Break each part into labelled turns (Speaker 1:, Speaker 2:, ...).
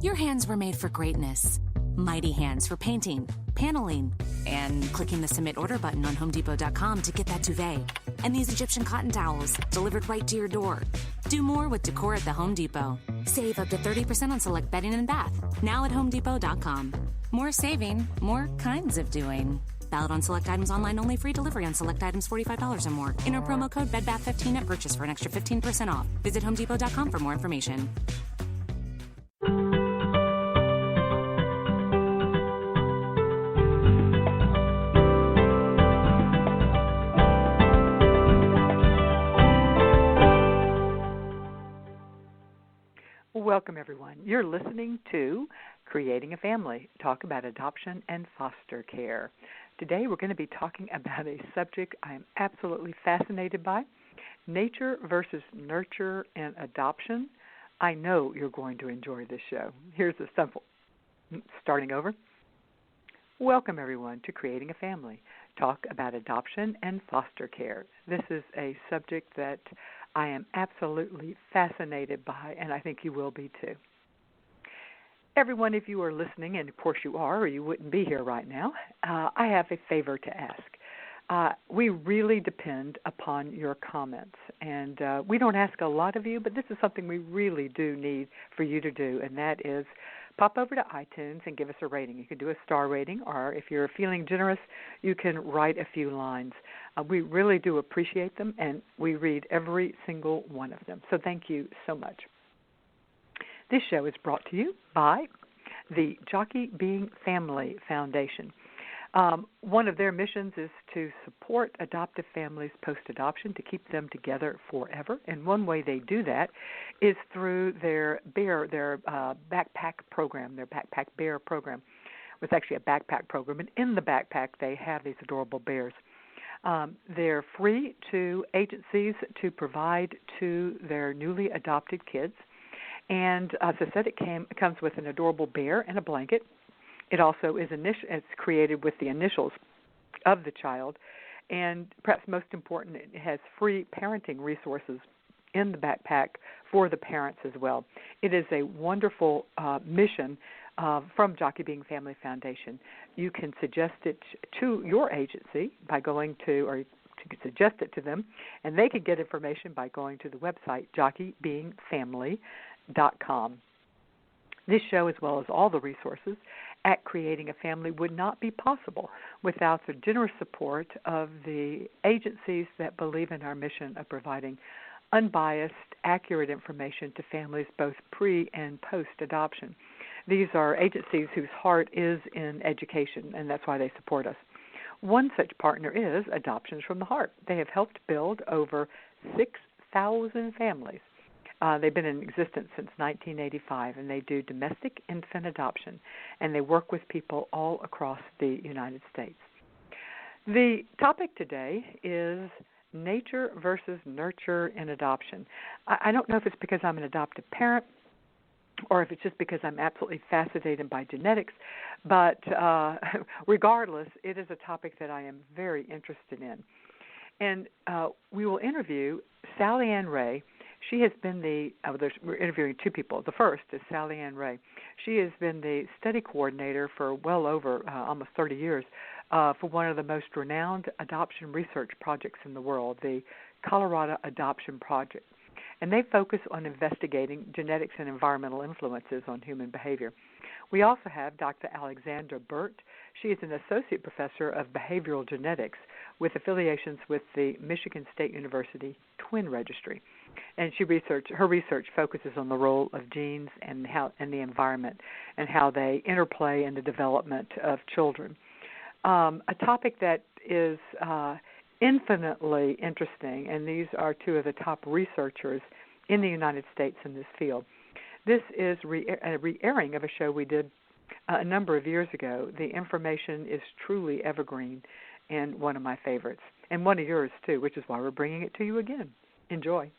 Speaker 1: Your hands were made for greatness. Mighty hands for painting, paneling, and clicking the submit order button on HomeDepot.com to get that duvet. And these Egyptian cotton towels delivered right to your door. Do more with decor at the Home Depot. Save up to 30% on select bedding and bath. Now at HomeDepot.com. More saving, more kinds of doing. Valid on select items online only. Free delivery on select items $45 or more. Enter promo code BEDBATH15 at purchase for an extra 15% off. Visit HomeDepot.com for more information.
Speaker 2: Welcome, everyone. You're listening to Creating a Family, talk about adoption and foster care. Today we're going to be talking about a subject I am absolutely fascinated by, nature versus nurture in adoption. I know you're going to enjoy this show. Here's a simple, starting over. Welcome, everyone, to Creating a Family, talk about adoption and foster care. This is a subject that I am absolutely fascinated by, and I think you will be too. Everyone, if you are listening, and of course you are, or you wouldn't be here right now, I have a favor to ask. We really depend upon your comments, and we don't ask a lot of you, but this is something we really do need for you to do, and that is pop over to iTunes and give us a rating. You can do a star rating, or if you're feeling generous, you can write a few lines. We really do appreciate them, and we read every single one of them. So thank you so much. This show is brought to you by the Jockey Being Family Foundation. One of their missions is to support adoptive families post-adoption, to keep them together forever. And one way they do that is through their backpack program, their Backpack Bear program. It's actually a backpack program, and in the backpack they have these adorable bears. They're free to agencies to provide to their newly adopted kids. And as I said, it comes with an adorable bear and a blanket. It also is it's created with the initials of the child. And perhaps most important, it has free parenting resources in the backpack for the parents as well. It is a wonderful mission from Jockey Being Family Foundation. You can suggest it to your agency by going to, or you can suggest it to them, and they can get information by going to the website jockeybeingfamily.com. This show, as well as all the resources at Creating a Family, would not be possible without the generous support of the agencies that believe in our mission of providing unbiased, accurate information to families both pre- and post-adoption. These are agencies whose heart is in education, and that's why they support us. One such partner is Adoptions from the Heart. They have helped build over 6,000 families. They've been in existence since 1985, and they do domestic infant adoption, and they work with people all across the United States. The topic today is nature versus nurture in adoption. I don't know if it's because I'm an adoptive parent or if it's just because I'm absolutely fascinated by genetics, but regardless, it is a topic that I am very interested in. And we will interview Sally Ann Rhea. She has been we're interviewing two people. The first is Sally Ann Rhea. She has been the study coordinator for well over almost 30 years for one of the most renowned adoption research projects in the world, the Colorado Adoption Project. And they focus on investigating genetics and environmental influences on human behavior. We also have Dr. Alexandra Burt. She is an associate professor of behavioral genetics with affiliations with the Michigan State University Twin Registry. And her research focuses on the role of genes and the environment and how they interplay in the development of children. A topic that is infinitely interesting, and these are two of the top researchers in the United States in this field. This is a re-airing of a show we did a number of years ago. The information is truly evergreen and one of my favorites, and one of yours too, which is why we're bringing it to you again. Enjoy.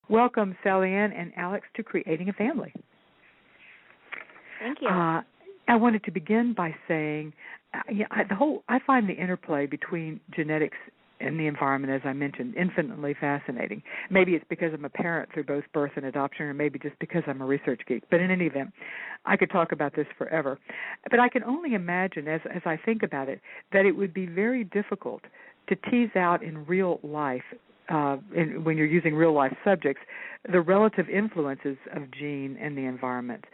Speaker 2: Welcome, Sally Ann and Alex, to Creating a Family.
Speaker 3: Thank you.
Speaker 2: I wanted to begin by saying, I find the interplay between genetics and the environment, as I mentioned, infinitely fascinating. Maybe it's because I'm a parent through both birth and adoption, or maybe just because I'm a research geek. But in any event, I could talk about this forever. But I can only imagine, as I think about it, that it would be very difficult to tease out in real life, when you're using real-life subjects, the relative influences of gene and the environment.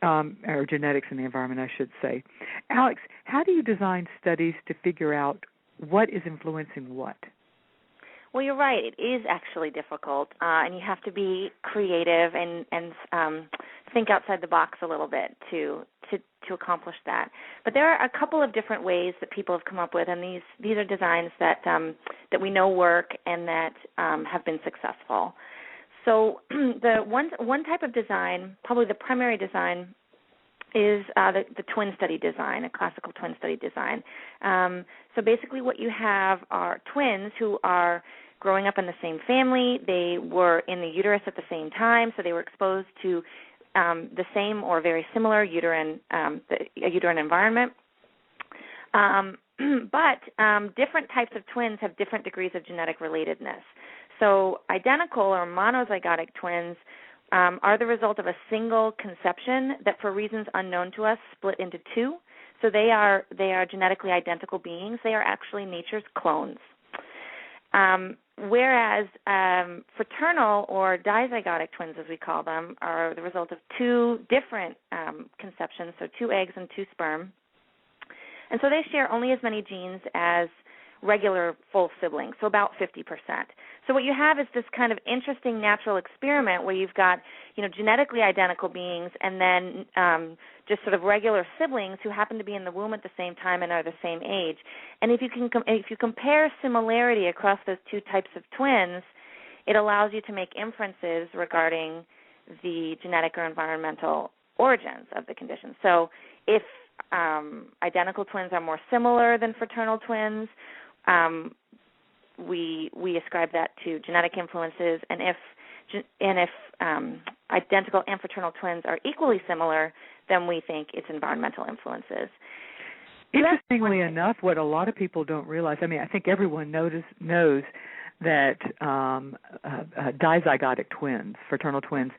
Speaker 2: Or genetics in the environment, I should say. Alex, how do you design studies to figure out what is influencing what?
Speaker 3: Well, you're right. It is actually difficult, and you have to be creative and think outside the box a little bit to accomplish that. But there are a couple of different ways that people have come up with, and these are designs that we know work and that have been successful. So the one type of design, probably the primary design, is the twin study design, a classical twin study design. So basically what you have are twins who are growing up in the same family. They were in the uterus at the same time, so they were exposed to the same or very similar uterine environment. But different types of twins have different degrees of genetic relatedness. So identical or monozygotic twins are the result of a single conception that, for reasons unknown to us, split into two. So they are genetically identical beings. They are actually nature's clones. Whereas fraternal or dizygotic twins, as we call them, are the result of two different conceptions, so two eggs and two sperm. And so they share only as many genes as regular full siblings, so about 50%. So what you have is this kind of interesting natural experiment where you've got, genetically identical beings and then just sort of regular siblings who happen to be in the womb at the same time and are the same age. And if you compare similarity across those two types of twins, it allows you to make inferences regarding the genetic or environmental origins of the condition. So if identical twins are more similar than fraternal twins, we ascribe that to genetic influences, and if identical and fraternal twins are equally similar, then we think it's environmental influences.
Speaker 2: Interestingly enough, what a lot of people don't realize, I think everyone knows that dizygotic twins, fraternal twins,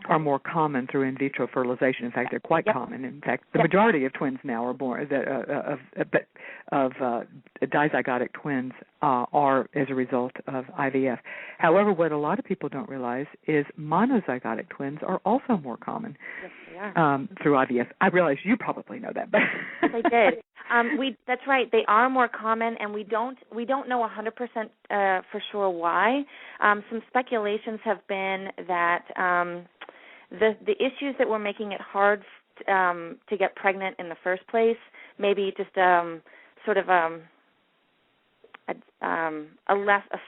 Speaker 2: are more common through in vitro fertilization. In fact, they're quite common. In fact, the majority of twins now are born of dizygotic twins are as a result of IVF. However, what a lot of people don't realize is monozygotic twins are also more common through IVF. I realize you probably know that, but
Speaker 3: yes, I did. That's right. They are more common, and we don't know 100% for sure why. Some speculations have been that the issues that were making it hard to get pregnant in the first place, maybe just sort of a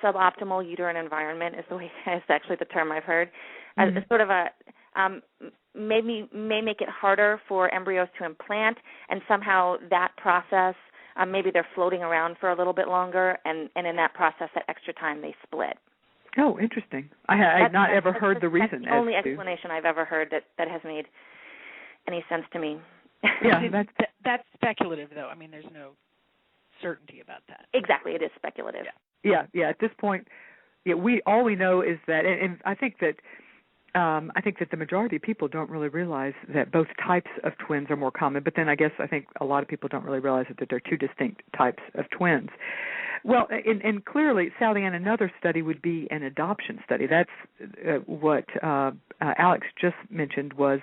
Speaker 3: suboptimal uterine environment is actually the term I've heard. Mm-hmm. Sort of may make it harder for embryos to implant, and somehow that process, maybe they're floating around for a little bit longer, and in that process, that extra time, they split.
Speaker 2: Oh, interesting. I had not ever heard the reason.
Speaker 3: That's the only explanation I've ever heard that has made any sense to me.
Speaker 2: Yeah,
Speaker 4: that's speculative, though. There's no certainty about that.
Speaker 3: Exactly, it is speculative.
Speaker 2: Yeah. At this point, all we know is that, and I think that the majority of people don't really realize that both types of twins are more common. But then I think a lot of people don't really realize that there are two distinct types of twins. Well, and clearly, Sally Ann, another study would be an adoption study. That's what Alex just mentioned was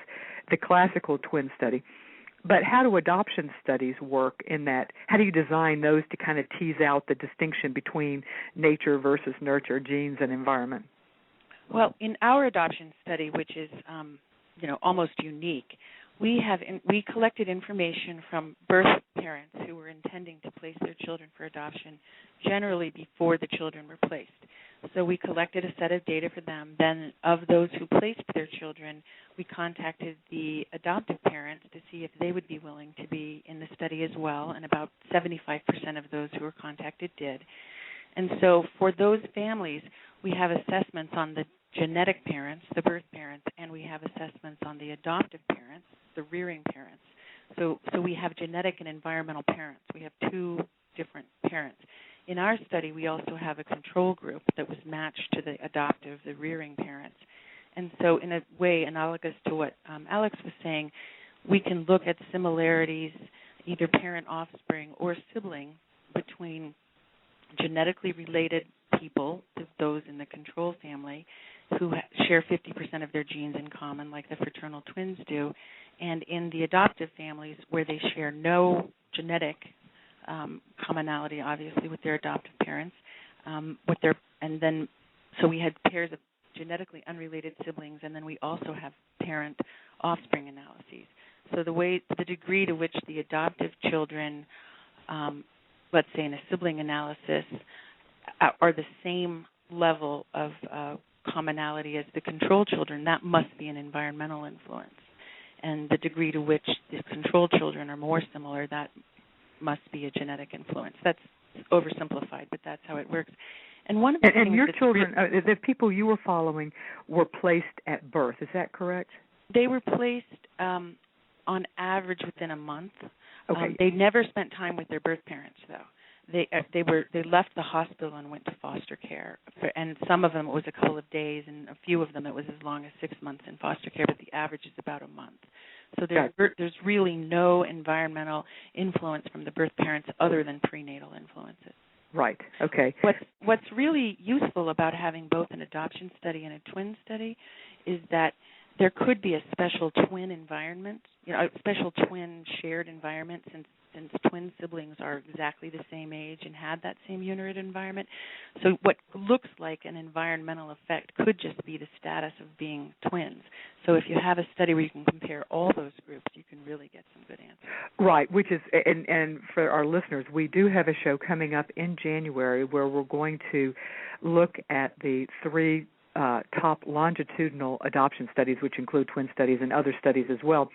Speaker 2: the classical twin study. But how do adoption studies work in that? How do you design those to kind of tease out the distinction between nature versus nurture, genes and environment?
Speaker 4: Well, in our adoption study, which is almost unique, we collected information from birth parents who were intending to place their children for adoption generally before the children were placed. So we collected a set of data for them. Then of those who placed their children, we contacted the adoptive parents to see if they would be willing to be in the study as well, and about 75% of those who were contacted did. And so for those families, we have assessments on the genetic parents, the birth parents, and we have assessments on the adoptive parents, the rearing parents. So we have genetic and environmental parents. We have two different parents. in our study, we also have a control group that was matched to the adoptive, the rearing parents. And so in a way analogous to what Alex was saying, we can look at similarities, either parent-offspring or sibling, between genetically related people, those in the control family, who share 50% of their genes in common, like the fraternal twins do, and in the adoptive families where they share no genetic commonality, obviously, with their adoptive parents. So we had pairs of genetically unrelated siblings, and then we also have parent-offspring analyses. So the degree to which the adoptive children, let's say in a sibling analysis, are the same level of commonality as the control children, that must be an environmental influence. And the degree to which the control children are more similar, that must be a genetic influence. That's oversimplified, but that's how it works. And one of the things
Speaker 2: your children, the people you were following, were placed at birth. Is that correct?
Speaker 4: They were placed on average within a month.
Speaker 2: Okay.
Speaker 4: They never spent time with their birth parents, though. They left the hospital and went to foster care, and some of them it was a couple of days, and a few of them it was as long as 6 months in foster care, but the average is about a month. So there's really no environmental influence from the birth parents other than prenatal influences.
Speaker 2: Right. Okay.
Speaker 4: What's really useful about having both an adoption study and a twin study is that there could be a special twin environment, a special twin shared environment, since twin siblings are exactly the same age and had that same uterine environment. So what looks like an environmental effect could just be the status of being twins. So if you have a study where you can compare all those groups, you can really get some good answers.
Speaker 2: Right, which is, and for our listeners, we do have a show coming up in January where we're going to look at the three top longitudinal adoption studies, which include twin studies and other studies as well,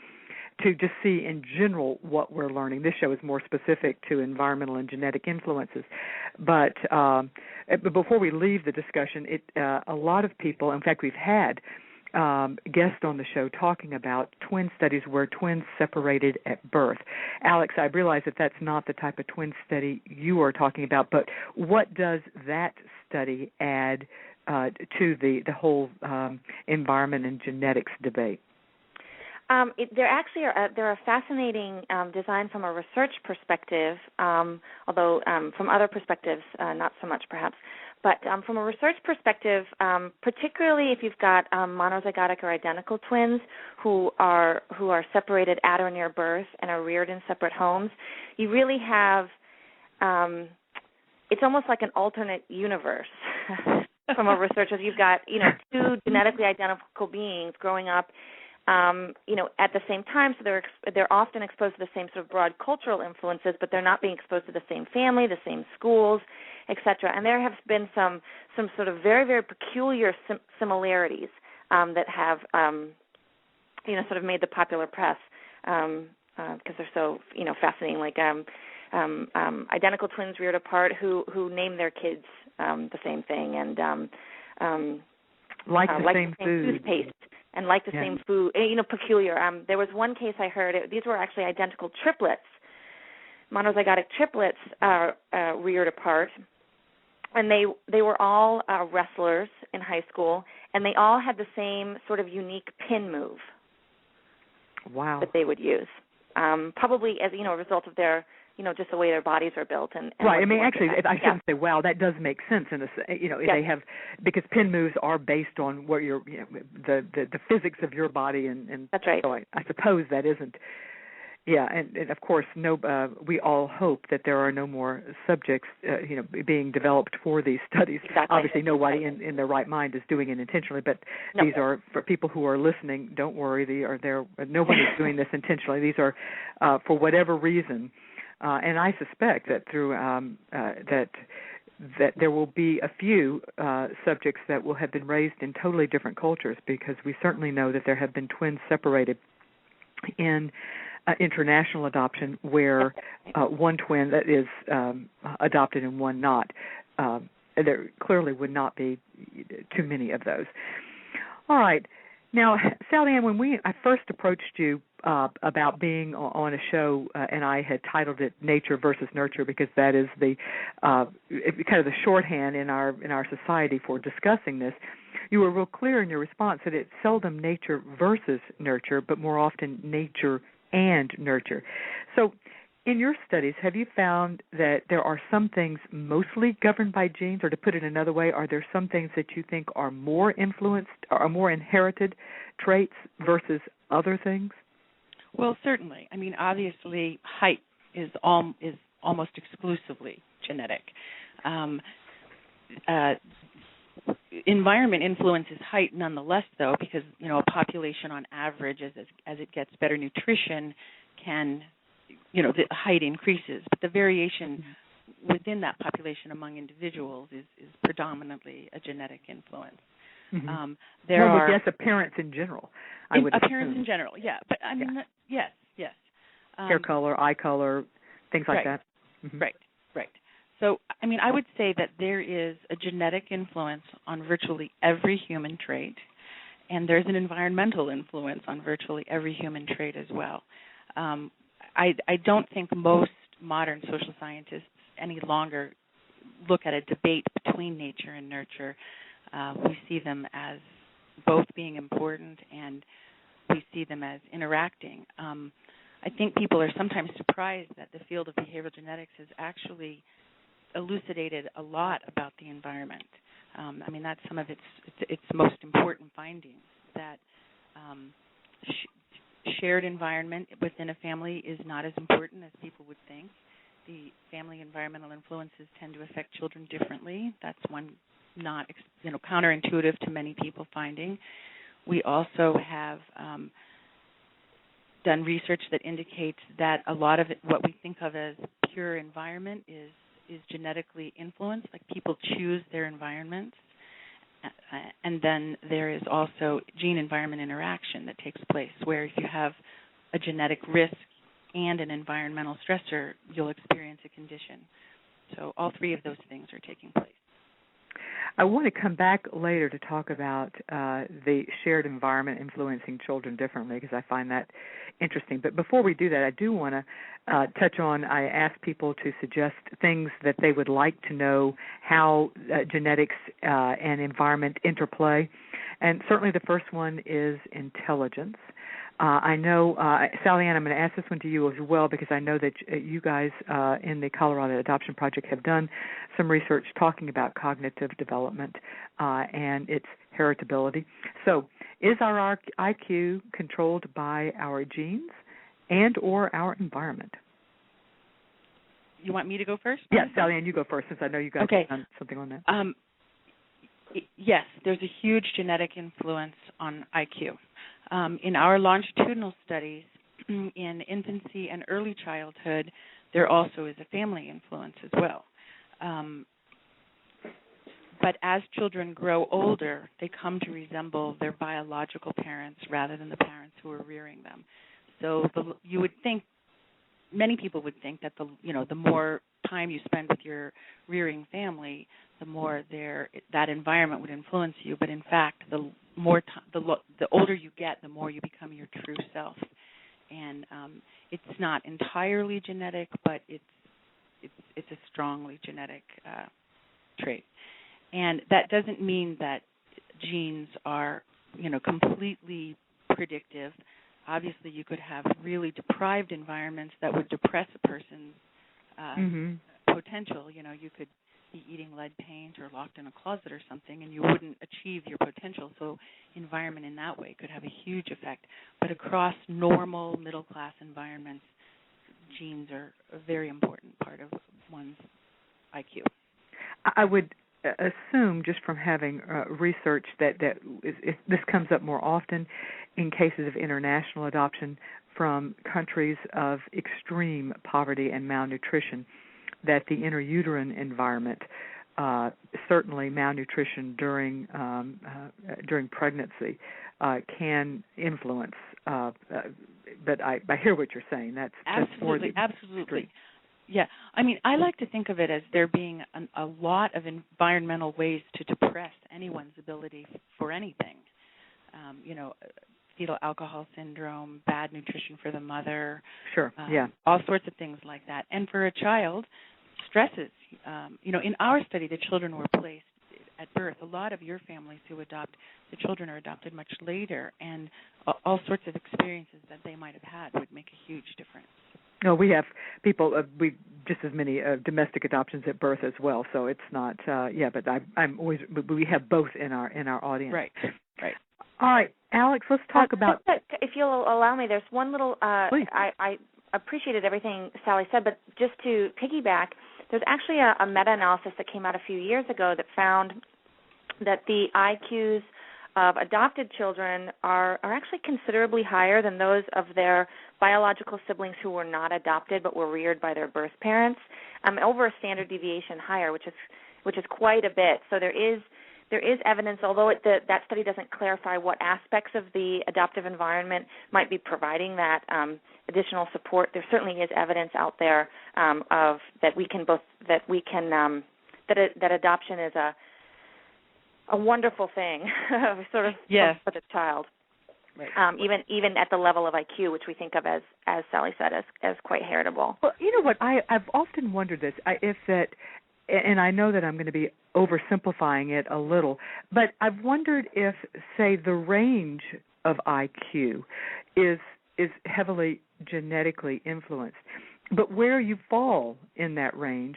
Speaker 2: to just see in general what we're learning. This show is more specific to environmental and genetic influences. But before we leave the discussion, a lot of people, in fact, we've had guests on the show talking about twin studies where twins separated at birth. Alex, I realize that that's not the type of twin study you are talking about, but what does that study add to the whole environment and genetics debate?
Speaker 3: They're a fascinating design from a research perspective, although from other perspectives, not so much perhaps. But from a research perspective, particularly if you've got monozygotic or identical twins who are separated at or near birth and are reared in separate homes, you really have it's almost like an alternate universe from a researcher. You've got two genetically identical beings growing up at the same time, so they're often exposed to the same sort of broad cultural influences, but they're not being exposed to the same family, the same schools, etc. And there have been some sort of very, very peculiar similarities that have sort of made the popular press because they're so fascinating. Like identical twins reared apart who name their kids the same thing and
Speaker 2: like the same food.
Speaker 3: Toothpaste. And like the same food, peculiar. There was one case I heard. These were actually identical triplets, monozygotic triplets reared apart, and they were all wrestlers in high school, and they all had the same sort of unique pin move.
Speaker 2: Wow.
Speaker 3: That they would use, probably as a result of their just the way their bodies are built. And
Speaker 2: right. I mean, actually, I shouldn't say, wow, that does make sense. They have, because pin moves are based on what the physics of your body. And
Speaker 3: that's right.
Speaker 2: So I suppose that isn't. Yeah, and of course, we all hope that there are no more subjects, being developed for these studies.
Speaker 3: Exactly.
Speaker 2: Obviously, nobody in their right mind is doing it intentionally, but these are, for people who are listening, don't worry, nobody is doing this intentionally. These are, for whatever reason, and I suspect that through that there will be a few subjects that will have been raised in totally different cultures, because we certainly know that there have been twins separated in international adoption where one twin that is adopted and one not. There clearly would not be too many of those. All right. Now, Sally Ann, when I first approached you about being on a show, and I had titled it "Nature versus Nurture" because that is the kind of the shorthand in our society for discussing this, you were real clear in your response that it's seldom nature versus nurture, but more often nature and nurture. So, in your studies, have you found that there are some things mostly governed by genes, or to put it another way, are there some things that you think are more influenced or more inherited traits versus other things?
Speaker 4: Well, certainly. I mean, obviously, height is almost exclusively genetic. Environment influences height nonetheless, though, because a population on average, as it gets better nutrition, can the height increases, but the variation within that population among individuals is predominantly a genetic influence.
Speaker 2: Mm-hmm.
Speaker 4: Yes,
Speaker 2: appearance in general.
Speaker 4: Appearance in general, yeah. But I mean, yes.
Speaker 2: Hair color, eye color, things like that. Mm-hmm.
Speaker 4: Right. So, I mean, I would say that there is a genetic influence on virtually every human trait, and there's an environmental influence on virtually every human trait as well. I don't think most modern social scientists any longer look at a debate between nature and nurture. We see them as both being important, and we see them as interacting. I think people are sometimes surprised that the field of behavioral genetics has actually elucidated a lot about the environment. I mean, that's some of its most important findings, that shared environment within a family is not as important as people would think. The family environmental influences tend to affect children differently. That's one not counterintuitive to many people finding. We also have done research that indicates that a lot of what we think of as pure environment is genetically influenced, like people choose their environments. And then there is also gene-environment interaction that takes place, where if you have a genetic risk and an environmental stressor, you'll experience a condition. So all three of those things are taking place.
Speaker 2: I want to come back later to talk about the shared environment influencing children differently, because I find that interesting. But before we do that, I do want to touch on, I ask people to suggest things that they would like to know how genetics and environment interplay. And certainly the first one is intelligence. I know, Sally Ann, I'm going to ask this one to you as well, because I know that you guys in the Colorado Adoption Project have done some research talking about cognitive development and its heritability. So is our IQ controlled by our genes and or our environment?
Speaker 4: You want me to go first?
Speaker 2: Yes, Sally Ann, you go first, since I know you guys have done something on that.
Speaker 4: Yes, there's a huge genetic influence on IQ. In our longitudinal studies in infancy and early childhood, there also is a family influence as well. But as children grow older, they come to resemble their biological parents rather than the parents who are rearing them. So you would think, many people would think that the more time you spend with your rearing family, the more that environment would influence you. But in fact, the older you get, the more you become your true self. And it's not entirely genetic, but it's a strongly genetic trait. And that doesn't mean that genes are, completely predictive. Obviously, you could have really deprived environments that would depress a person's potential. You could be eating lead paint or locked in a closet or something, and you wouldn't achieve your potential. So environment in that way could have a huge effect. But across normal middle-class environments, genes are a very important part of one's IQ.
Speaker 2: I would assume, just from having researched that this comes up more often in cases of international adoption from countries of extreme poverty and malnutrition, that the intrauterine environment, certainly malnutrition during pregnancy, can influence. But I hear what you're saying. That's
Speaker 4: absolutely. Yeah, I mean, I like to think of it as there being a lot of environmental ways to depress anyone's ability for anything. fetal alcohol syndrome, bad nutrition for the mother.
Speaker 2: Sure, yeah.
Speaker 4: All sorts of things like that. And for a child, stresses. In our study, the children were placed at birth. A lot of your families who adopt, the children are adopted much later, and all sorts of experiences that they might have had would make a huge difference.
Speaker 2: No, we have people. We just as many domestic adoptions at birth as well. So it's not. But I'm always. We have both in our audience.
Speaker 4: Right.
Speaker 2: All right, Alex. Let's talk about.
Speaker 3: If you'll allow me, there's one little.
Speaker 2: Please.
Speaker 3: I appreciated everything Sally said, but just to piggyback, there's actually a meta-analysis that came out a few years ago that found that the IQs of adopted children are actually considerably higher than those of their biological siblings who were not adopted but were reared by their birth parents, over a standard deviation higher, which is quite a bit. So there is evidence, although that study doesn't clarify what aspects of the adoptive environment might be providing that additional support. There certainly is evidence out there that adoption is a wonderful thing, sort of for the child. Right. Even at the level of IQ, which we think of as Sally said, as quite heritable.
Speaker 2: Well, you know what? I've often wondered this. And I know that I'm going to be oversimplifying it a little, but I've wondered if, say, the range of IQ is heavily genetically influenced, but where you fall in that range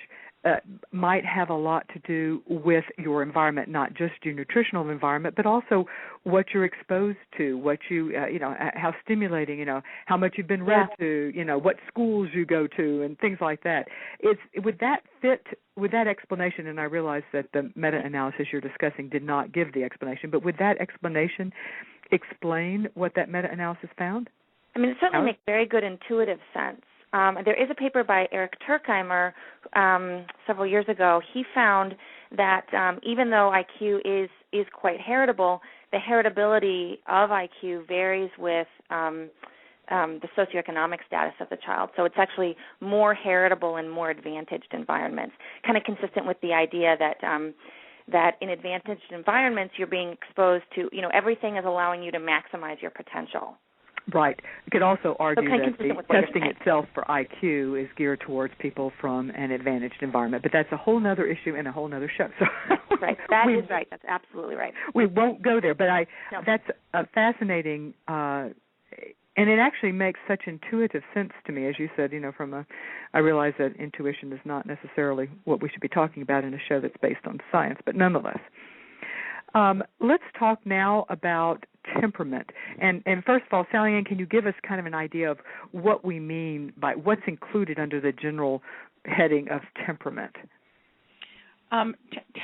Speaker 2: might have a lot to do with your environment, not just your nutritional environment, but also what you're exposed to, what you, how stimulating, how much you've been read to, what schools you go to, and things like that. Would that fit with that explanation? And I realize that the meta-analysis you're discussing did not give the explanation, but would that explanation explain what that meta-analysis found?
Speaker 3: I mean, it certainly makes very good intuitive sense. There is a paper by Eric Turkheimer several years ago. He found that even though IQ is quite heritable, the heritability of IQ varies with the socioeconomic status of the child. So it's actually more heritable in more advantaged environments, kind of consistent with the idea that in advantaged environments you're being exposed to, everything is allowing you to maximize your potential.
Speaker 2: Right. You could also argue that the testing itself for IQ is geared towards people from an advantaged environment, but that's a whole other issue and a whole other show. So
Speaker 3: right. That is right. That's absolutely right.
Speaker 2: We won't go there, but that's a fascinating, and it actually makes such intuitive sense to me, as you said. I realize that intuition is not necessarily what we should be talking about in a show that's based on science, but nonetheless. Let's talk now about temperament. And first of all, Sally Ann, can you give us kind of an idea of what we mean by what's included under the general heading of temperament?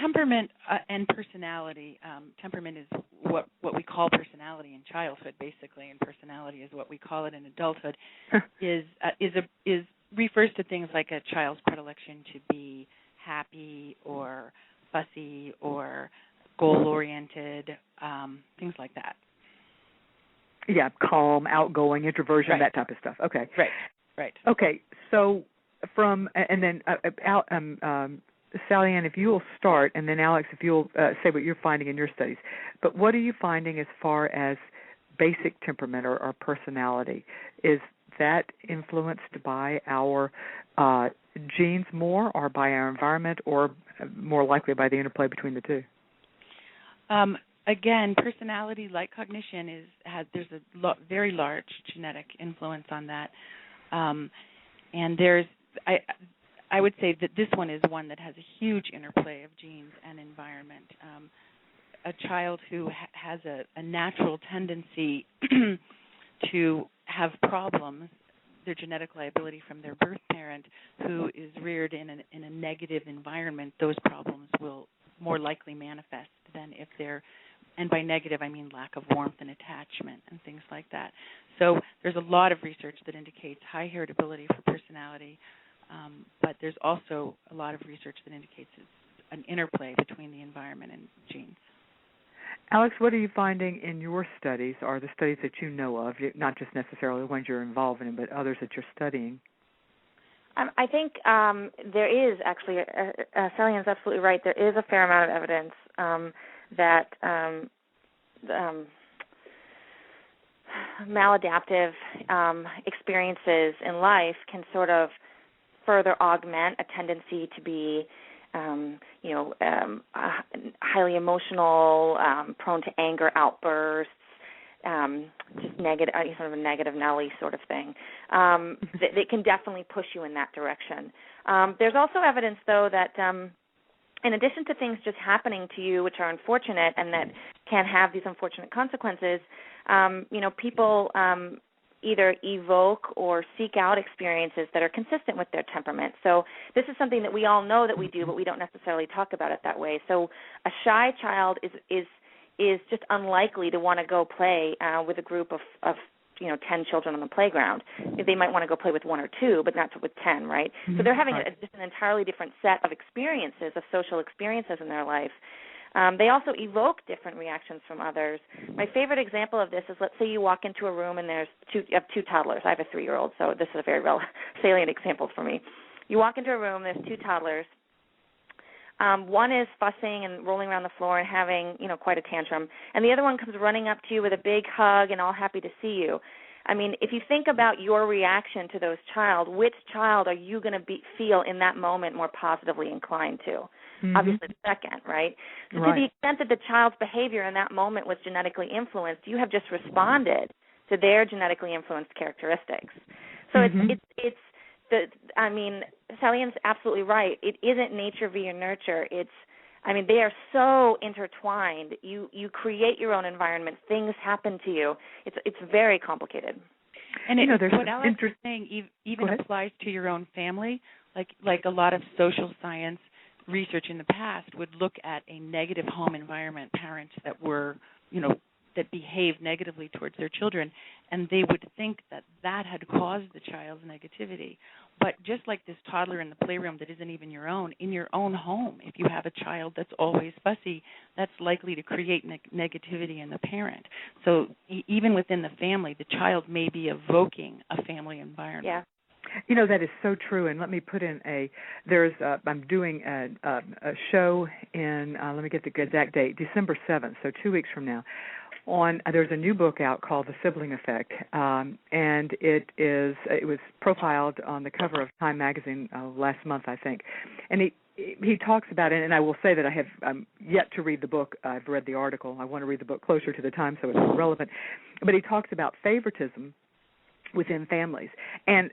Speaker 4: Temperament and personality. Temperament is what we call personality in childhood, basically, and personality is what we call it in adulthood. Refers to things like a child's predilection to be happy or fussy or goal-oriented, things like that.
Speaker 2: Yeah, calm, outgoing, introversion, that type of stuff. Okay.
Speaker 4: Right.
Speaker 2: Okay, so Sally Ann, if you'll start, and then Alex, if you'll say what you're finding in your studies. But what are you finding as far as basic temperament or personality? Is that influenced by our genes more, or by our environment, or more likely by the interplay between the two?
Speaker 4: Again, personality, like cognition, there's a very large genetic influence on that, and I would say that this one is one that has a huge interplay of genes and environment. A child who has a natural tendency to have problems, their genetic liability from their birth parent, who is reared in a negative environment, those problems will more likely manifest than if they're, and by negative I mean lack of warmth and attachment and things like that. So there's a lot of research that indicates high heritability for personality, but there's also a lot of research that indicates an interplay between the environment and genes.
Speaker 2: Alex, what are you finding in your studies, or the studies that you know of, not just necessarily the ones you're involved in, but others that you're studying?
Speaker 3: I think there is actually, Sally Ann's absolutely right, there is a fair amount of evidence that maladaptive experiences in life can sort of further augment a tendency to be, highly emotional, prone to anger outbursts, just negative, sort of a negative Nelly sort of thing. They can definitely push you in that direction. There's also evidence, though, that in addition to things just happening to you, which are unfortunate and that can have these unfortunate consequences, people either evoke or seek out experiences that are consistent with their temperament. So this is something that we all know that we do, but we don't necessarily talk about it that way. So a shy child is just unlikely to want to go play with a group of 10 children on the playground. They might want to go play with 1 or 2, but not with 10, right? So they're having just an entirely different set of experiences, of social experiences in their life. They also evoke different reactions from others. My favorite example of this is, let's say you walk into a room and you have 2 toddlers. I have a 3-year-old, so this is a very salient example for me. You walk into a room, there's 2 toddlers. One is fussing and rolling around the floor and having, quite a tantrum, and the other one comes running up to you with a big hug and all happy to see you. I mean, if you think about your reaction to those child, which child are you going to feel in that moment more positively inclined to? Mm-hmm. Obviously the second, right? So to the extent that the child's behavior in that moment was genetically influenced, you have just responded to their genetically influenced characteristics. So Sally Ann's absolutely right. It isn't nature via nurture. They are so intertwined. You create your own environment. Things happen to you. It's very complicated.
Speaker 4: And what Alex is saying even applies to your own family. Like a lot of social science research in the past would look at a negative home environment, parents that were, that behaved negatively towards their children, and they would think that had caused the child's negativity. But just like this toddler in the playroom that isn't even your own, in your own home, if you have a child that's always fussy, that's likely to create negativity in the parent. So even within the family, the child may be evoking a family environment.
Speaker 3: Yeah.
Speaker 2: That is so true. And let me put in I'm doing a show in, let me get the exact date, December 7th, so 2 weeks from now. There's a new book out called The Sibling Effect, and it was profiled on the cover of Time magazine last month, I think. And he talks about it, and I will say that I have yet to read the book. I've read the article. I want to read the book closer to the time so it's more relevant. But he talks about favoritism within families, and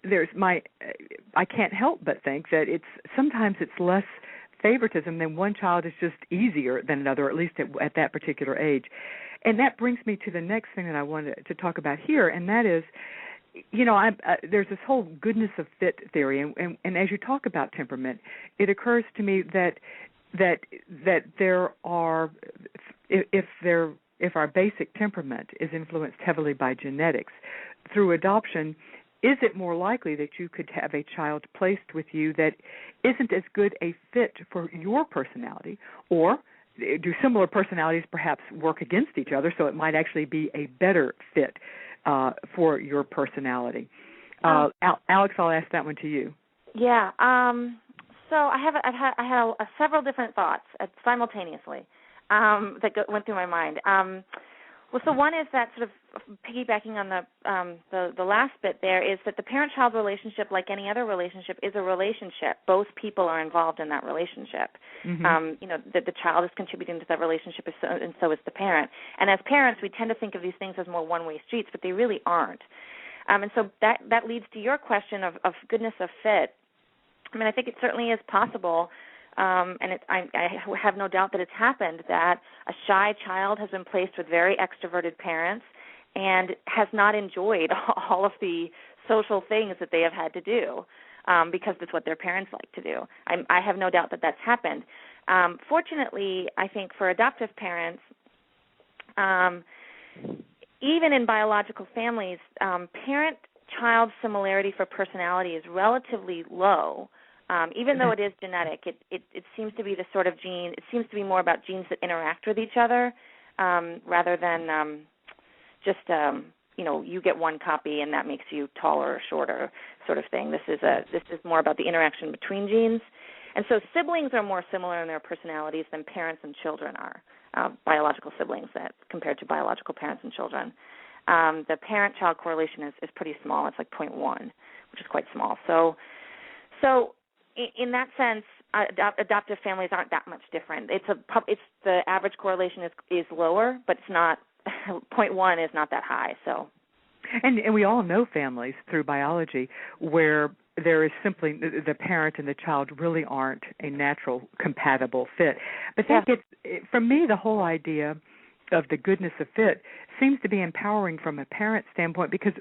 Speaker 2: I can't help but think that sometimes it's less favoritism than one child is just easier than another, at least at that particular age. And that brings me to the next thing that I wanted to talk about here, and that is, there's this whole goodness of fit theory, and as you talk about temperament, it occurs to me that there are, if our basic temperament is influenced heavily by genetics, through adoption, is it more likely that you could have a child placed with you that isn't as good a fit for your personality, or do similar personalities perhaps work against each other, so it might actually be a better fit for your personality? Alex, I'll ask that one to you.
Speaker 3: Yeah. So I had several different thoughts simultaneously that went through my mind. So one is that, sort of piggybacking on the last bit there, is that the parent-child relationship, like any other relationship, is a relationship. Both people are involved in that relationship. Mm-hmm. The child is contributing to that relationship, and so is the parent. And as parents, we tend to think of these things as more one-way streets, but they really aren't. And so that leads to your question of goodness of fit. I think it certainly is possible. I have no doubt that it's happened, that a shy child has been placed with very extroverted parents and has not enjoyed all of the social things that they have had to do because it's what their parents like to do. I have no doubt that that's happened. Fortunately, I think for adoptive parents, even in biological families, parent-child similarity for personality is relatively low. Even though it is genetic, it seems to be the sort of gene, it seems to be more about genes that interact with each other rather than just, you get one copy and that makes you taller or shorter sort of thing. This is more about the interaction between genes. And so siblings are more similar in their personalities than parents and children are, biological siblings compared to biological parents and children. the parent-child correlation is pretty small. It's like 0.1, which is quite small. So in that sense, adoptive families aren't that much different. It's the average correlation is lower, but it's not 0.1 is not that high. So,
Speaker 2: and we all know families through biology where there is simply the parent and the child really aren't a natural compatible fit. But that gets, for me, the whole idea of the goodness of fit seems to be empowering from a parent standpoint, because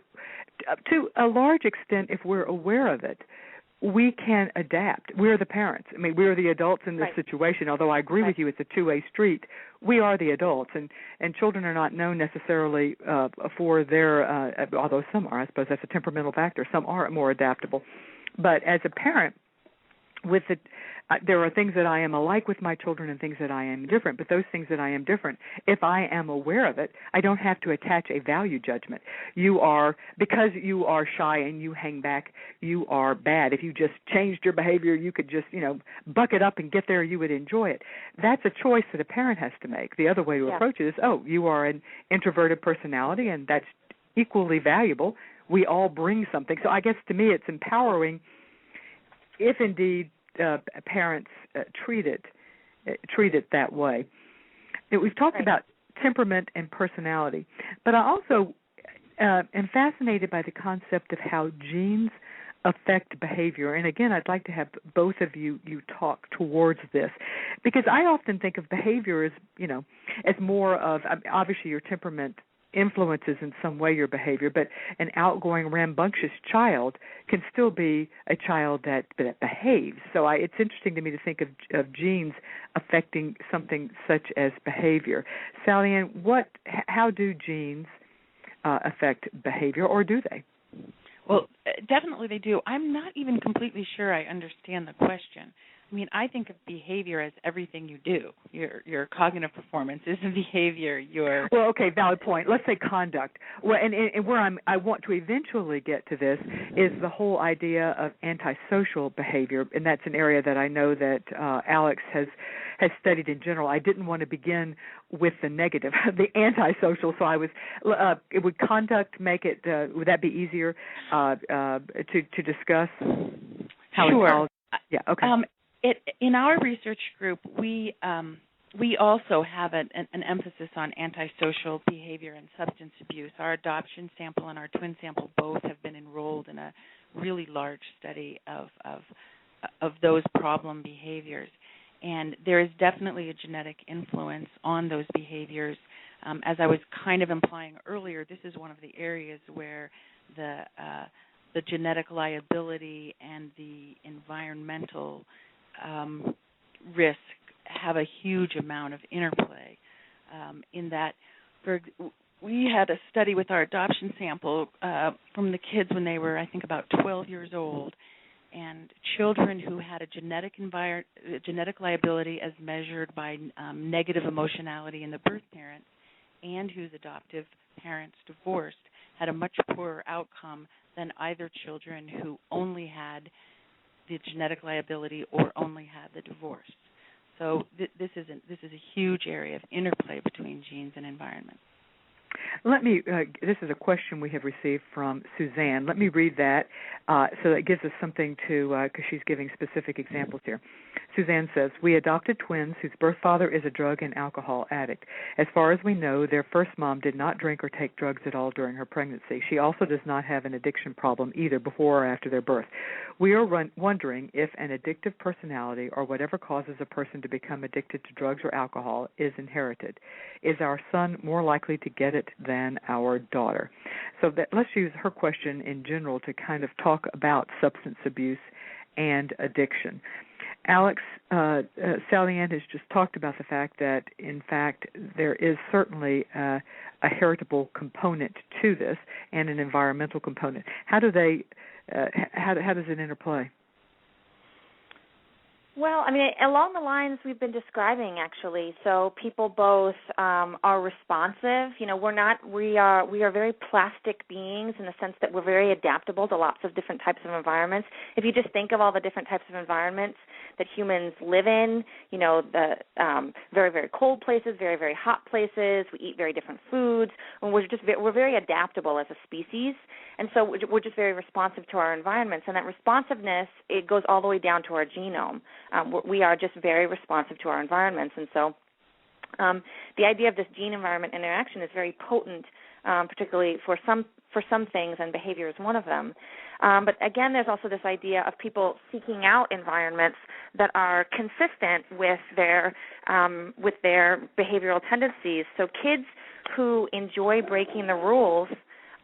Speaker 2: to a large extent, if we're aware of it, we can adapt. We're the parents. I mean, we're the adults in this situation. Although I agree with you, it's a two-way street. We are the adults, and children are not known necessarily for their, although some are, I suppose that's a temperamental factor. Some are more adaptable. But as a parent, with it, there are things that I am alike with my children and things that I am different. But those things that I am different, if I am aware of it, I don't have to attach a value judgment. Because you are shy and you hang back, you are bad. If you just changed your behavior, you could just, buck it up and get there, you would enjoy it. That's a choice that a parent has to make. The other way to approach it is, you are an introverted personality, and that's equally valuable. We all bring something. So I guess to me it's empowering if indeed parents treat it that way. We've talked about temperament and personality, but I also am fascinated by the concept of how genes affect behavior. And again, I'd like to have both of you talk towards this, because I often think of behavior as, as more of, obviously your temperament influences in some way your behavior, but an outgoing, rambunctious child can still be a child that behaves. So it's interesting to me to think of genes affecting something such as behavior. Sally Ann, how do genes affect behavior, or do they?
Speaker 4: Well, definitely they do. I'm not even completely sure I understand the question. I mean, I think of behavior as everything you do. Your cognitive performance is a behavior.
Speaker 2: Well, okay, valid point. Let's say conduct. Well, and where I want to eventually get to this is the whole idea of antisocial behavior, and that's an area that I know that Alex has studied in general. I didn't want to begin with the negative, the antisocial. So I was. Would conduct make it? Would that be easier to discuss? How
Speaker 4: sure.
Speaker 2: It calls? Yeah. Okay.
Speaker 4: In our research group, we also have an emphasis on antisocial behavior and substance abuse. Our adoption sample and our twin sample both have been enrolled in a really large study of those problem behaviors. And there is definitely a genetic influence on those behaviors. As I was kind of implying earlier, this is one of the areas where the genetic liability and the environmental risk have a huge amount of interplay in that. We had a study with our adoption sample from the kids when they were, I think, about 12 years old, and children who had a genetic liability as measured by negative emotionality in the birth parent and whose adoptive parents divorced had a much poorer outcome than either children who only had the genetic liability or only had the divorce. So this is a huge area of interplay between genes and environment.
Speaker 2: This is a question we have received from Suzanne. Let me read that so that gives us something to, because she's giving specific examples here. Suzanne says, we adopted twins whose birth father is a drug and alcohol addict. As far as we know, their first mom did not drink or take drugs at all during her pregnancy. She also does not have an addiction problem either before or after their birth. We are wondering if an addictive personality or whatever causes a person to become addicted to drugs or alcohol is inherited. Is our son more likely to get it than our daughter? So let's use her question in general to kind of talk about substance abuse and addiction. Alex, Sally Ann has just talked about the fact that, in fact, there is certainly a heritable component to this and an environmental component. How does it interplay?
Speaker 3: Well, I mean, along the lines we've been describing, actually. So people both are responsive. You know, we are very plastic beings in the sense that we're very adaptable to lots of different types of environments. If you just think of all the different types of environments that humans live in, you know, the very, very cold places, very, very hot places. We eat very different foods, and we're very adaptable as a species. And so we're just very responsive to our environments, and that responsiveness, it goes all the way down to our genome. We are just very responsive to our environments, and so the idea of this gene-environment interaction is very potent, particularly for some things, and behavior is one of them. But again, there's also this idea of people seeking out environments that are consistent with their behavioral tendencies. So kids who enjoy breaking the rules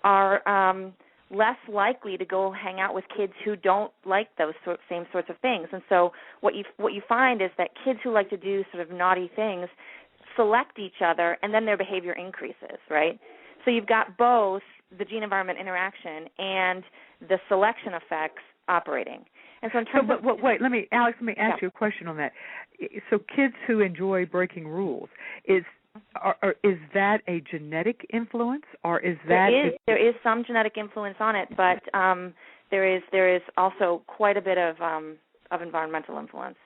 Speaker 3: are less likely to go hang out with kids who don't like those same sorts of things. And so what you find is that kids who like to do sort of naughty things select each other, and then their behavior increases, right? So you've got both the gene-environment interaction and the selection effects operating. And so in terms of...
Speaker 2: Wait, Alex, let me ask you a question on that. So kids who enjoy breaking rules, is that a genetic influence, or is that...
Speaker 3: There is some genetic influence on it, but there is also quite a bit of environmental influence.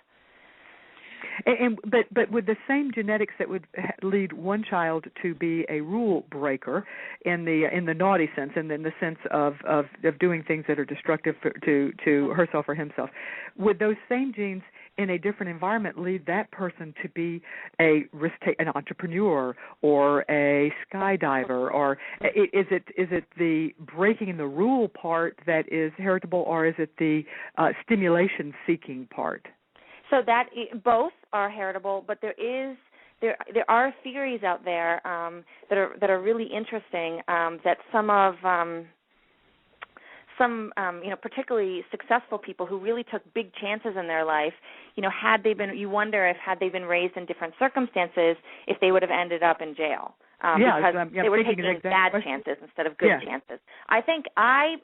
Speaker 2: But with the same genetics that would lead one child to be a rule breaker in the naughty sense, and in the sense of doing things that are destructive to herself or himself, would those same genes in a different environment lead that person to be an entrepreneur or a skydiver, or is it the breaking in the rule part that is heritable, or is it the stimulation seeking part?
Speaker 3: So that both are heritable, but there are theories out there that are really interesting, that some particularly successful people who really took big chances in their life, you wonder if had they been raised in different circumstances, if they would have ended up in jail. Because they were taking bad chances instead of good chances. I think I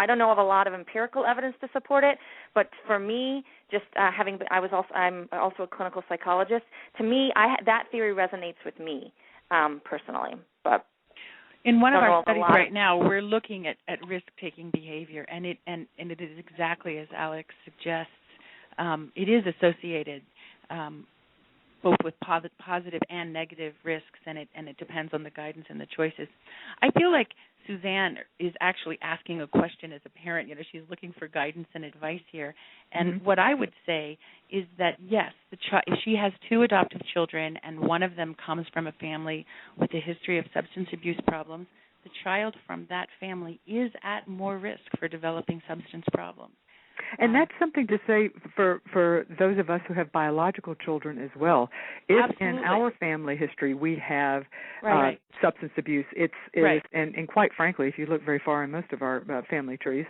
Speaker 3: don't know of a lot of empirical evidence to support it, but for me, just I'm also a clinical psychologist. To me, that theory resonates with me personally. But
Speaker 4: in one of our studies right now, we're looking at risk-taking behavior, and it is exactly as Alex suggests. It is associated both with positive and negative risks, and it depends on the guidance and the choices. I feel like Suzanne is actually asking a question as a parent. She's looking for guidance and advice here. And what I would say is that, yes, she has two adoptive children, and one of them comes from a family with a history of substance abuse problems. The child from that family is at more risk for developing substance problems.
Speaker 2: And that's something to say for those of us who have biological children as well. If in our family history we have substance abuse, and quite frankly, if you look very far in most of our family trees,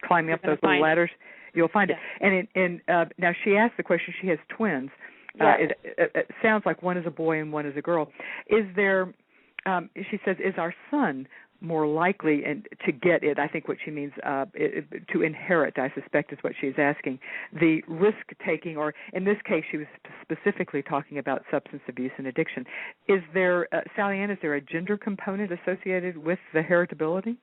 Speaker 2: climbing up those little ladders, you'll find it. And now she asked the question. She has twins. It sounds like one is a boy and one is a girl. Is there? She says, is our son more likely to get it? I think what she means to inherit, I suspect, is what she's asking. The risk-taking, or in this case, she was specifically talking about substance abuse and addiction. Is there, Sally Ann, is there a gender component associated with the heritability?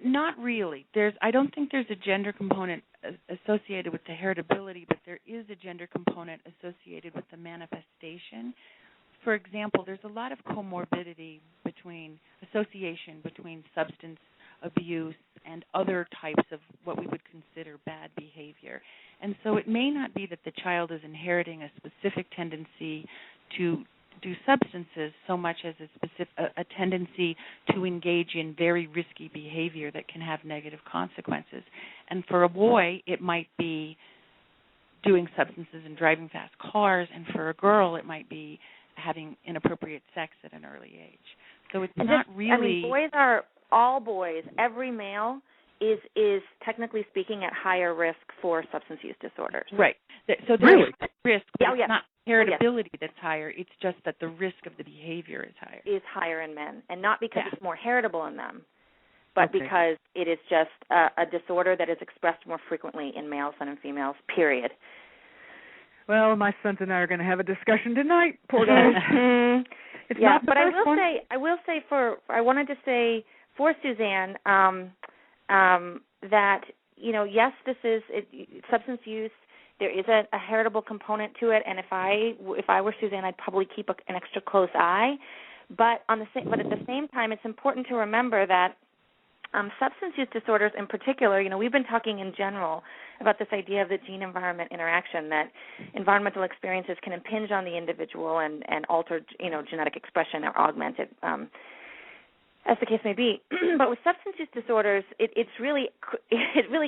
Speaker 4: Not really. I don't think there's a gender component associated with the heritability, but there is a gender component associated with the manifestation. For example, there's a lot of comorbidity association between substance abuse and other types of what we would consider bad behavior. And so it may not be that the child is inheriting a specific tendency to do substances so much as a tendency to engage in very risky behavior that can have negative consequences. And for a boy, it might be doing substances and driving fast cars, and for a girl, it might be having inappropriate sex at an early age. So it's not really...
Speaker 3: all boys, every male is technically speaking at higher risk for substance use disorders.
Speaker 4: Right. So there's risk, but it's not heritability that's higher. It's just that the risk of the behavior is higher.
Speaker 3: Is higher in men, and not because it's more heritable in them, but because it is just a disorder that is expressed more frequently in males than in females, period.
Speaker 2: Well, my sons and I are going to have a discussion tonight. Poor guys. It's
Speaker 3: yeah,
Speaker 2: not the
Speaker 3: but
Speaker 2: first one.
Speaker 3: I wanted to say for Suzanne that, yes, this is substance use. There is a heritable component to it, and if I were Suzanne, I'd probably keep an extra close eye. But at the same time, it's important to remember that substance use disorders in particular, we've been talking in general about this idea of the gene-environment interaction, that environmental experiences can impinge on the individual and alter, genetic expression or augment it, as the case may be. But with substance use disorders, it really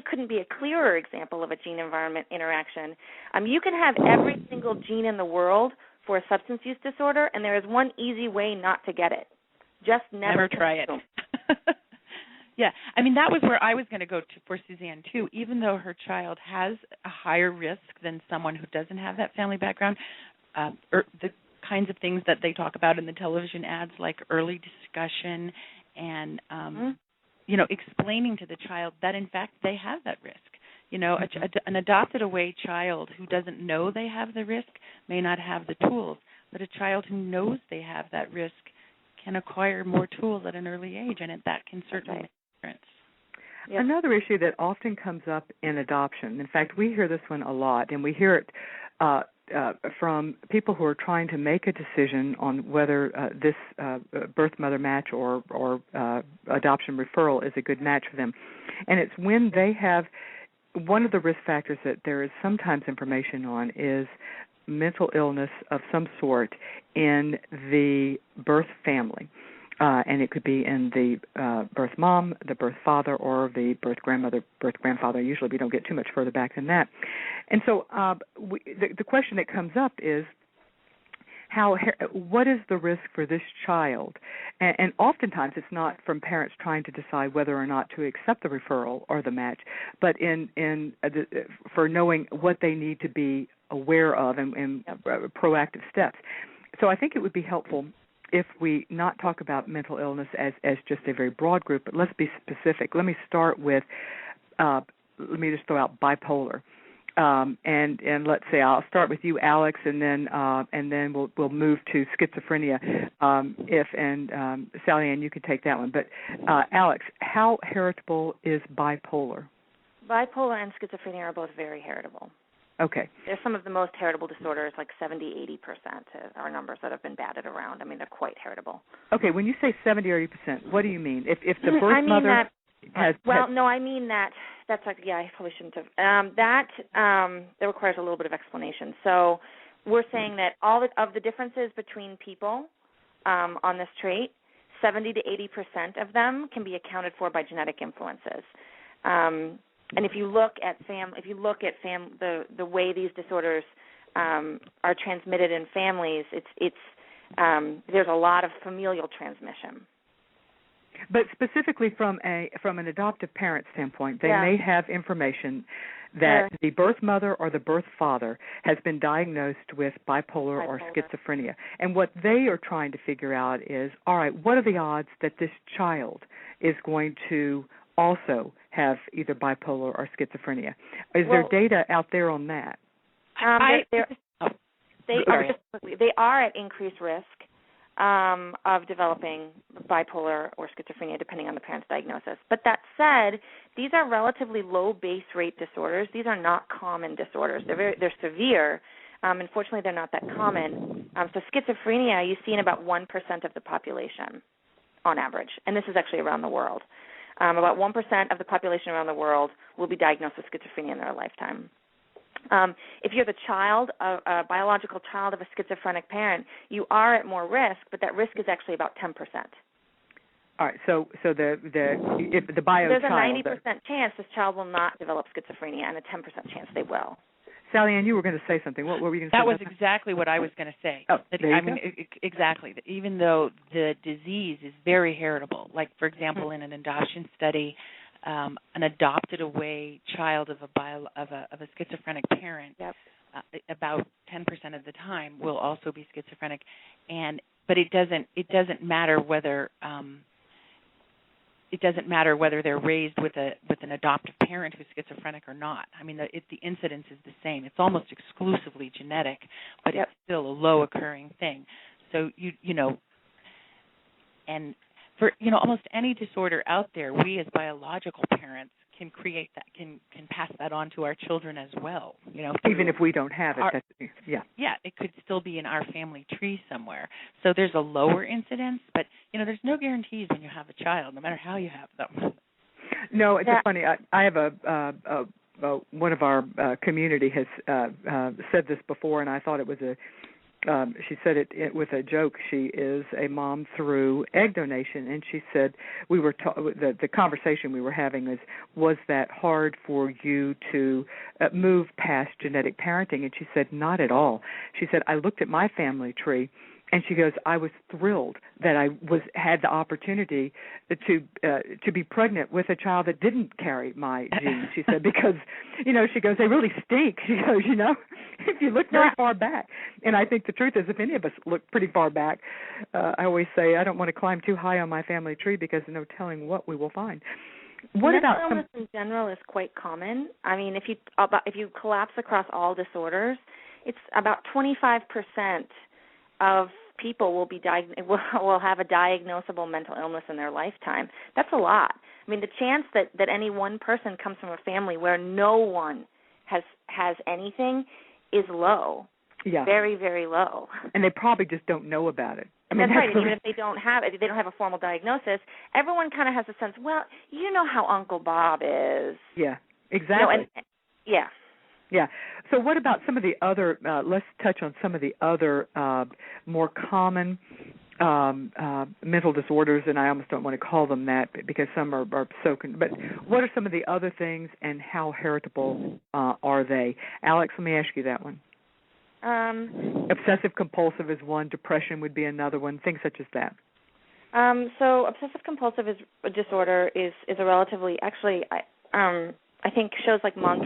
Speaker 3: couldn't be a clearer example of a gene-environment interaction. You can have every single gene in the world for a substance use disorder, and there is one easy way not to get it. Just never
Speaker 4: try it. Yeah, that was where I was going to go to for Suzanne, too. Even though her child has a higher risk than someone who doesn't have that family background, the kinds of things that they talk about in the television ads, like early discussion and, explaining to the child that, in fact, they have that risk. An adopted away child who doesn't know they have the risk may not have the tools, but a child who knows they have that risk can acquire more tools at an early age, and that can certainly make a difference.
Speaker 2: Yep. Another issue that often comes up in adoption, in fact, we hear this one a lot, and we hear it from people who are trying to make a decision on whether this birth mother match or adoption referral is a good match for them. And it's when they have, one of the risk factors that there is sometimes information on is mental illness of some sort in the birth family. And it could be in the birth mom, the birth father, or the birth grandmother, birth grandfather. Usually we don't get too much further back than that. And so the question that comes up is, what is the risk for this child? And oftentimes it's not from parents trying to decide whether or not to accept the referral or the match, but for knowing what they need to be aware of and proactive steps. So I think it would be helpful if we not talk about mental illness as just a very broad group, but let's be specific. Let me start with, let me just throw out bipolar. And let's say I'll start with you, Alex, and then we'll move to schizophrenia. Sally Ann, you can take that one. But Alex, how heritable is bipolar?
Speaker 3: Bipolar and schizophrenia are both very heritable.
Speaker 2: Okay.
Speaker 3: They're some of the most heritable disorders, like 70-80% are numbers that have been batted around. They're quite heritable.
Speaker 2: Okay, when you say 70 or 80%, what do you mean? If the birth mother has...
Speaker 3: No, I mean that. That's like, I probably shouldn't have. That requires a little bit of explanation. So we're saying that all of the differences between people on this trait, 70 to 80% of them can be accounted for by genetic influences. And if you look at the way these disorders are transmitted in families, there's a lot of familial transmission.
Speaker 2: But specifically from an adoptive parent standpoint, they may have information that the birth mother or the birth father has been diagnosed with bipolar or schizophrenia. And what they are trying to figure out is, all right, what are the odds that this child is going to also have either bipolar or schizophrenia? Is there data out there on that?
Speaker 3: They are at increased risk of developing bipolar or schizophrenia, depending on the parent's diagnosis. But that said, these are relatively low base rate disorders. These are not common disorders. They're severe. Unfortunately, they're not that common. So schizophrenia you see in about 1% of the population on average, and this is actually around the world. About 1% of the population around the world will be diagnosed with schizophrenia in their lifetime. If you're the child, a biological child of a schizophrenic parent, you are at more risk, but that risk is actually about 10%.
Speaker 2: All right, so if the bio
Speaker 3: there's
Speaker 2: child...
Speaker 3: There's a 90% chance this child will not develop schizophrenia and a 10% chance they will.
Speaker 2: Sally Ann, you were going to say something. What were you going to say?
Speaker 4: That was exactly what I was going to say.
Speaker 2: Oh, there you go.
Speaker 4: Exactly. Even though the disease is very heritable, like, for example, in an adoption study, an adopted away child of a schizophrenic parent, about 10% of the time will also be schizophrenic, but it doesn't matter whether it doesn't matter whether they're raised with an adoptive parent who's schizophrenic or not. I mean, the incidence is the same. It's almost exclusively genetic, but it's still a low occurring thing. So you know, and for almost any disorder out there, we as biological parents can create that, can pass that on to our children as well.
Speaker 2: Even if we don't have it.
Speaker 4: It could still be in our family tree somewhere. So there's a lower incidence, but there's no guarantees when you have a child, no matter how you have them.
Speaker 2: No, it's funny. I have one of our community has said this before, and I thought it was she said it with a joke. She is a mom through egg donation, and she said the conversation we were having was that hard for you to move past genetic parenting? And she said, not at all. She said, I looked at my family tree, and she goes, I was thrilled that I had the opportunity to be pregnant with a child that didn't carry my genes. She said, because, she goes, they really stink. She goes, if you look very far back. And I think the truth is, if any of us look pretty far back, I always say I don't want to climb too high on my family tree because there's no telling what we will find.
Speaker 3: Mental illness in general is quite common. I mean, if you collapse across all disorders, it's about 25% of people will have a diagnosable mental illness in their lifetime. That's a lot. I mean, the chance that any one person comes from a family where no one has anything is low. Yeah. Very, very low.
Speaker 2: And they probably just don't know about it. I mean,
Speaker 3: that's right. And even if they don't have a formal diagnosis, everyone kind of has a sense, well, you know how Uncle Bob is.
Speaker 2: Yeah, exactly.
Speaker 3: Yeah.
Speaker 2: Yeah. So what about some of the other, let's touch on some of the other more common mental disorders, and I almost don't want to call them that because some are so, but what are some of the other things and how heritable are they? Alex, let me ask you that one. Obsessive-compulsive is one. Depression would be another one, things such as that.
Speaker 3: So obsessive-compulsive disorder is a relatively, actually, I think shows like Monk,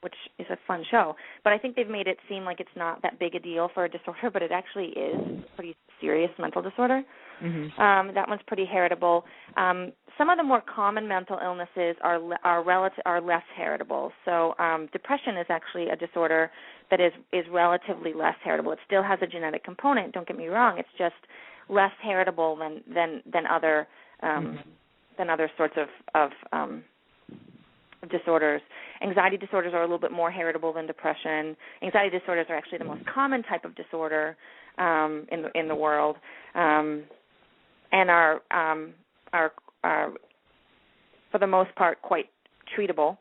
Speaker 3: which is a fun show, but I think they've made it seem like it's not that big a deal for a disorder, but it actually is a pretty serious mental disorder. Mm-hmm. That one's pretty heritable. Some of the more common mental illnesses are less heritable. So depression is actually a disorder that is relatively less heritable. It still has a genetic component. Don't get me wrong. It's just less heritable than other sorts of disorders. Anxiety disorders are a little bit more heritable than depression. Anxiety disorders are actually the most common type of disorder in the world, and are for the most part quite treatable.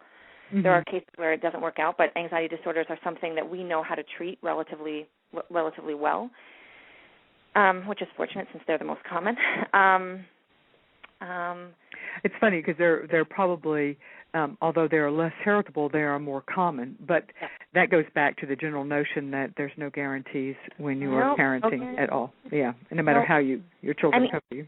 Speaker 3: Mm-hmm. There are cases where it doesn't work out, but anxiety disorders are something that we know how to treat relatively well, which is fortunate since they're the most common.
Speaker 2: It's funny because they're probably, although they are less heritable, they are more common. But that goes back to the general notion that there's no guarantees when you are parenting at all. Yeah, and no matter how your children come to you.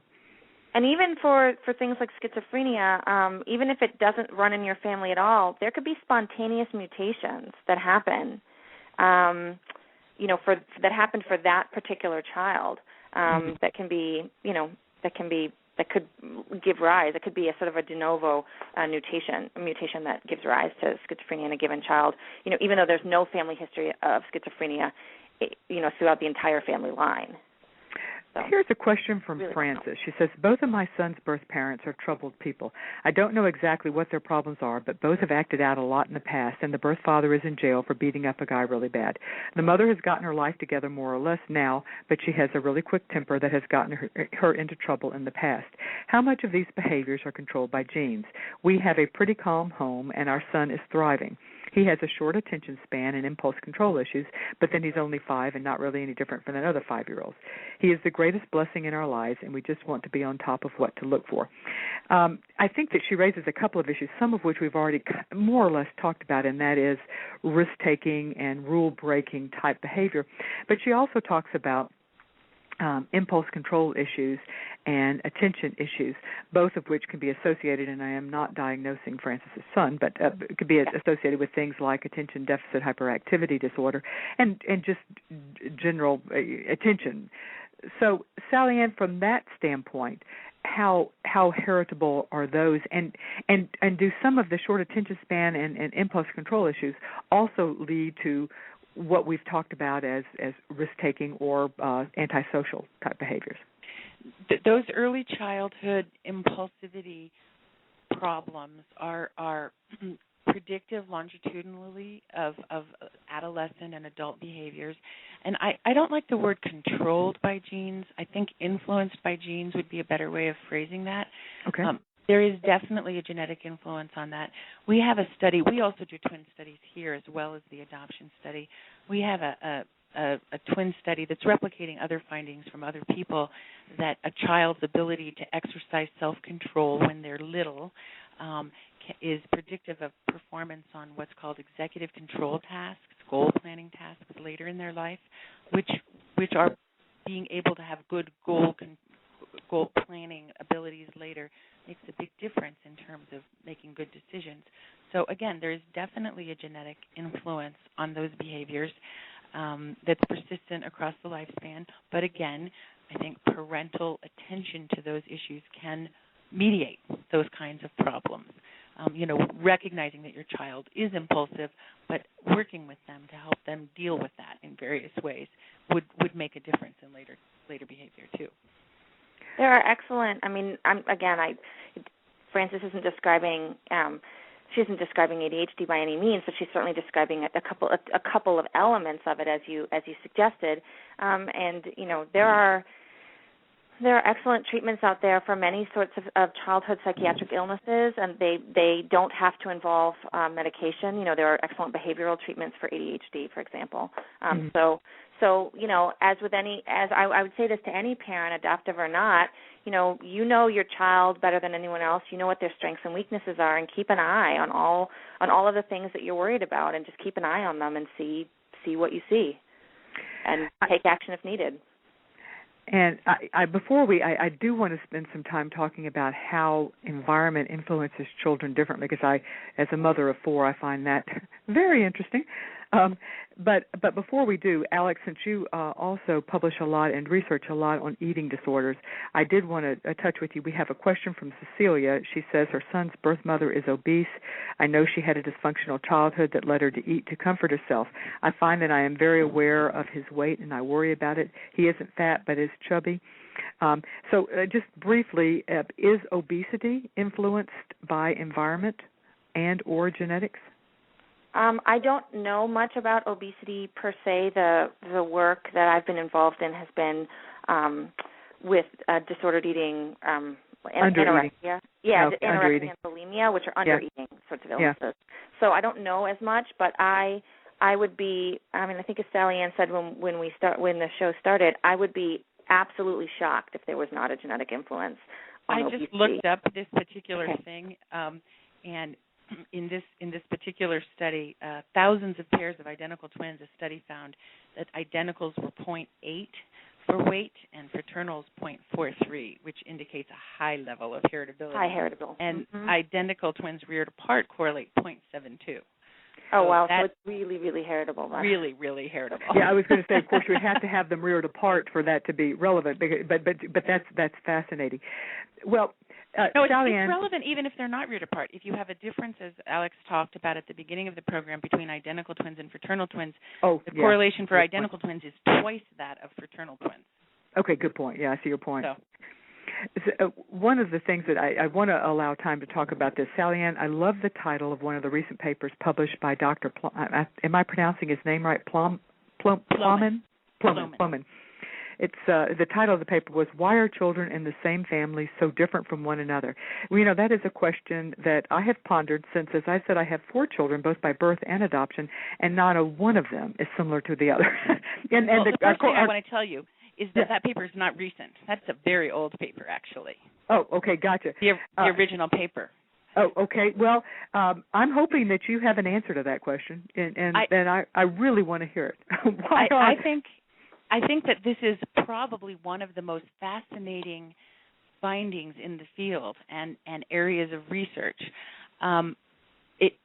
Speaker 3: And even for things like schizophrenia, even if it doesn't run in your family at all, there could be spontaneous mutations that happen, that happened for that particular child, that could give rise. It could be a sort of a de novo mutation that gives rise to schizophrenia in a given child. Even though there's no family history of schizophrenia, throughout the entire family line. So,
Speaker 2: here's a question from Frances. She says, both of my son's birth parents are troubled people. I don't know exactly what their problems are, but both have acted out a lot in the past, and the birth father is in jail for beating up a guy really bad. The mother has gotten her life together more or less now, but she has a really quick temper that has gotten her into trouble in the past. How much of these behaviors are controlled by genes? We have a pretty calm home, and our son is thriving. He has a short attention span and impulse control issues, but then he's only 5 and not really any different from another 5-year-olds. He is the greatest blessing in our lives, and we just want to be on top of what to look for. I think that she raises a couple of issues, some of which we've already more or less talked about, and that is risk-taking and rule-breaking type behavior. But she also talks about impulse control issues and attention issues, both of which can be associated, and I am not diagnosing Francis's son, but it could be associated with things like attention deficit hyperactivity disorder and just general attention. So, Sally Ann, from that standpoint, how heritable are those, and do some of the short attention span and impulse control issues also lead to what we've talked about as risk-taking or antisocial type behaviors?
Speaker 4: Those early childhood impulsivity problems are predictive longitudinally of adolescent and adult behaviors. And I don't like the word controlled by genes. I think influenced by genes would be a better way of phrasing that.
Speaker 2: Okay.
Speaker 4: There is definitely a genetic influence on that. We have a study. We also do twin studies here as well as the adoption study. We have a twin study that's replicating other findings from other people, that a child's ability to exercise self-control when they're little is predictive of performance on what's called executive control tasks, goal planning tasks later in their life, which are being able to have good goal planning abilities later makes a big difference in terms of making good decisions. So again, there is definitely a genetic influence on those behaviors that's persistent across the lifespan. But again, I think parental attention to those issues can mediate those kinds of problems. Recognizing that your child is impulsive, but working with them to help them deal with that in various ways would make a difference in later behavior too.
Speaker 3: There are excellent. Frances isn't describing. She isn't describing ADHD by any means, but she's certainly describing a couple of elements of it, as you suggested. There are excellent treatments out there for many sorts of childhood psychiatric illnesses, and they don't have to involve medication. There are excellent behavioral treatments for ADHD, for example. So as I would say this to any parent, adoptive or not, you know your child better than anyone else. You know what their strengths and weaknesses are, and keep an eye on all of the things that you're worried about, and just keep an eye on them and see what you see, and take action if needed.
Speaker 2: And I do want to spend some time talking about how environment influences children differently, because as a mother of 4, I find that very interesting. But before we do, Alex, since you also publish a lot and research a lot on eating disorders, I did want to touch with you. We have a question from Cecilia. She says her son's birth mother is obese. I know she had a dysfunctional childhood that led her to eat to comfort herself. I find that I am very aware of his weight, and I worry about it. He isn't fat, but is chubby. So just briefly, is obesity influenced by environment and or genetics?
Speaker 3: I don't know much about obesity per se. The work that I've been involved in has been with disordered eating, anorexia. Anorexia and bulimia, which are undereating sorts of illnesses. Yeah. So I don't know as much, but I would be. I think as Sally Ann said when the show started, I would be absolutely shocked if there was not a genetic influence on obesity.
Speaker 4: Just looked up this particular thing, and in this particular study, thousands of pairs of identical twins, a study found that identicals were 0.8 for weight and fraternals 0.43, which indicates a high level of heritability.
Speaker 3: High heritable.
Speaker 4: And identical twins reared apart correlate 0.72.
Speaker 3: Oh, wow. So it's really, really heritable. Right?
Speaker 4: Really, really heritable.
Speaker 2: Yeah, I was going to say, of course, you would have to have them reared apart for that to be relevant, but that's fascinating. Well,
Speaker 4: no, it's relevant even if they're not reared apart. If you have a difference, as Alex talked about at the beginning of the program, between identical twins and fraternal twins, the correlation for identical twins is twice that of fraternal twins.
Speaker 2: Okay, good point. Yeah, I see your point. So, one of the things that I want to allow time to talk about this, Sally Ann, I love the title of one of the recent papers published by Dr. Am I pronouncing his name right? Plumman. It's the title of the paper was "Why Are Children in the Same Family So Different from One Another?" Well, that is a question that I have pondered since, as I said, I have 4 children, both by birth and adoption, and not a one of them is similar to the other.
Speaker 4: The first thing I want to tell you is that paper is not recent. That's a very old paper, actually.
Speaker 2: Oh, okay, gotcha.
Speaker 4: The original paper.
Speaker 2: Oh, okay. Well, I'm hoping that you have an answer to that question, and I really want to hear it.
Speaker 4: I think that this is probably one of the most fascinating findings in the field and areas of research.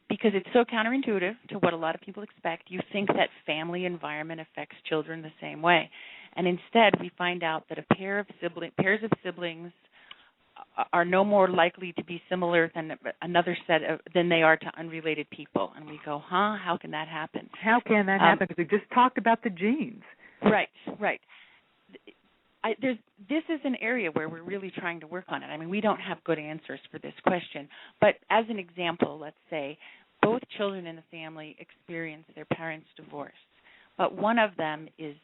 Speaker 4: Because it's so counterintuitive to what a lot of people expect. You think that family environment affects children the same way. And instead, we find out that pairs of siblings are no more likely to be similar than than they are to unrelated people. And we go, how can that happen?
Speaker 2: How can that happen? Because we just talked about the genes.
Speaker 4: Right. This is an area where we're really trying to work on it. I mean, we don't have good answers for this question. But as an example, let's say both children in the family experience their parents' divorce, but one of them is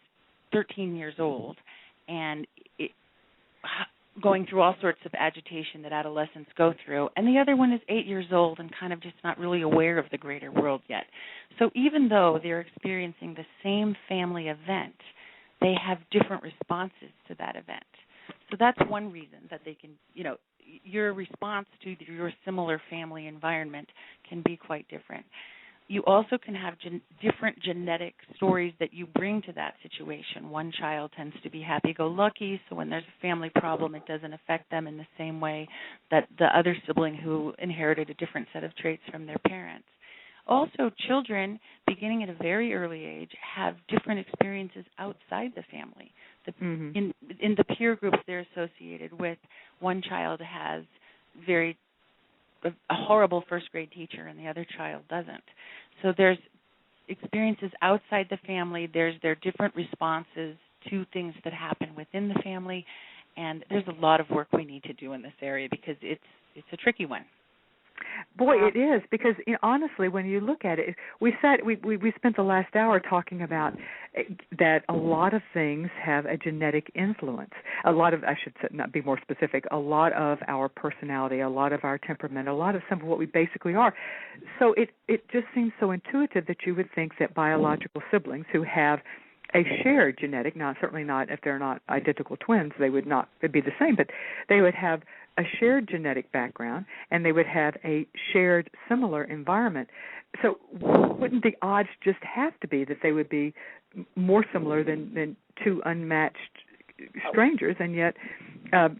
Speaker 4: 13 years old and going through all sorts of agitation that adolescents go through, and the other one is 8 years old and kind of just not really aware of the greater world yet. So even though they're experiencing the same family event, they have different responses to that event. So that's one reason that they can, your response to your similar family environment can be quite different. You also can have different genetic stories that you bring to that situation. One child tends to be happy-go-lucky, so when there's a family problem, it doesn't affect them in the same way that the other sibling who inherited a different set of traits from their parents. Also, children, beginning at a very early age, have different experiences outside the family. In the peer groups they're associated with, one child has a horrible first-grade teacher and the other child doesn't. So there's experiences outside the family. There's their different responses to things that happen within the family, and there's a lot of work we need to do in this area because it's a tricky one.
Speaker 2: Boy, it is, because honestly, when you look at it, we spent the last hour talking about that a lot of things have a genetic influence. A lot of, I should not be more specific, a lot of our personality, a lot of our temperament, a lot of some of what we basically are. So it just seems so intuitive that you would think that biological siblings who have a shared genetic, certainly not if they're not identical twins, they'd be the same, but they would have a shared genetic background, and they would have a shared similar environment. So wouldn't the odds just have to be that they would be more similar than two unmatched strangers, and yet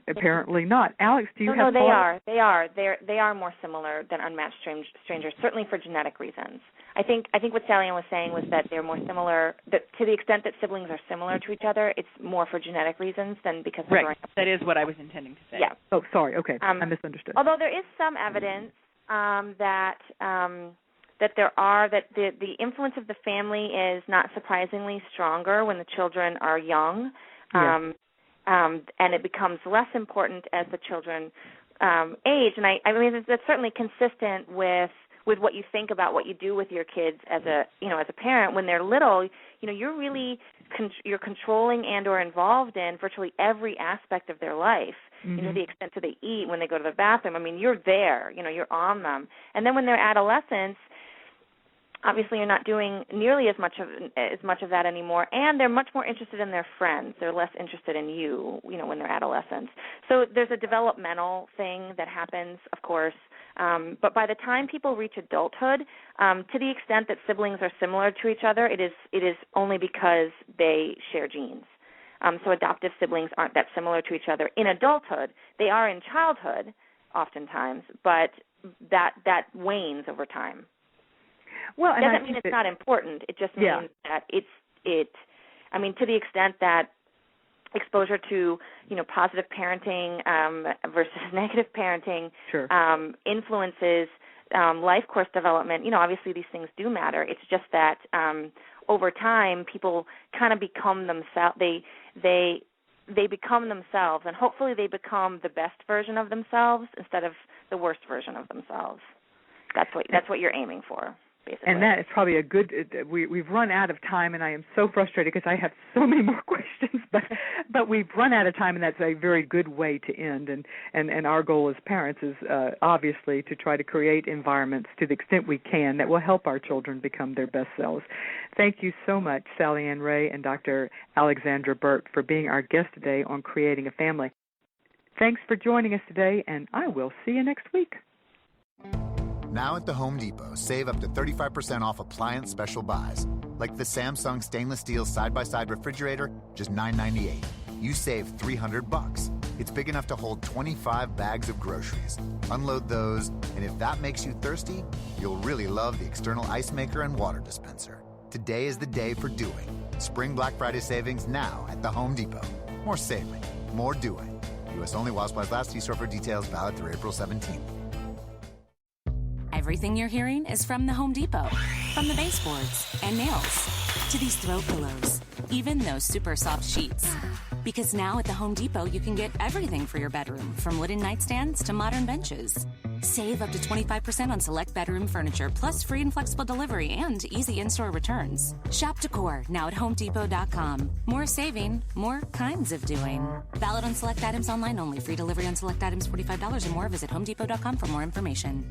Speaker 2: apparently not? Alex, do you have?
Speaker 3: No, they are. They are more similar than unmatched strangers, certainly for genetic reasons. I think what Sally Ann was saying was that they're more similar, that to the extent that siblings are similar to each other, it's more for genetic reasons than because they're growing up.
Speaker 4: That is what I was intending to say.
Speaker 3: Yeah.
Speaker 2: Oh, sorry. Okay, I misunderstood.
Speaker 3: Although there is some evidence that the influence of the family is not surprisingly stronger when the children are young, and it becomes less important as the children age. And I mean that's certainly consistent with what you think about what you do with your kids as a parent when they're little. You're really you're controlling and or involved in virtually every aspect of their life. To the extent that they eat, when they go to the bathroom. I mean, you're there. You're on them. And then when they're adolescents, obviously you're not doing nearly as much of that anymore, and they're much more interested in their friends. They're less interested in you, when they're adolescents. So there's a developmental thing that happens, of course. But by the time people reach adulthood, to the extent that siblings are similar to each other, it is only because they share genes. So adoptive siblings aren't that similar to each other in adulthood. They are in childhood, oftentimes, but that wanes over time.
Speaker 2: Well,
Speaker 3: it doesn't mean it's not important. It just means that I mean, to the extent that exposure to, positive parenting versus negative parenting influences life course development, obviously these things do matter. It's just that over time people kind of become themselves. They become themselves, and hopefully they become the best version of themselves instead of the worst version of themselves. That's what you're aiming for. Basically.
Speaker 2: And that is probably a good. We've run out of time, and I am so frustrated because I have so many more questions. But we've run out of time, and that's a very good way to end. And our goal as parents is obviously to try to create environments to the extent we can that will help our children become their best selves. Thank you so much, Sally Ann Rhea and Dr. Alexandra Burt, for being our guest today on Creating a Family. Thanks for joining us today, and I will see you next week.
Speaker 5: Now at the Home Depot, save up to 35% off appliance special buys, like the Samsung stainless steel side-by-side refrigerator, just $9.98. You save $300. It's big enough to hold 25 bags of groceries. Unload those, and if that makes you thirsty, you'll really love the external ice maker and water dispenser. Today is the day for doing. Spring Black Friday savings now at the Home Depot. More saving, more doing. U.S. only while supplies last. See store for details. Valid through April 17th.
Speaker 1: Everything you're hearing is from the Home Depot. From the baseboards and nails to these throw pillows, even those super soft sheets. Because now at the Home Depot, you can get everything for your bedroom, from wooden nightstands to modern benches. Save up to 25% on select bedroom furniture, plus free and flexible delivery and easy in-store returns. Shop decor now at HomeDepot.com. More saving, more kinds of doing. Valid on select items online only. Free delivery on select items $45 or more. Visit HomeDepot.com for more information.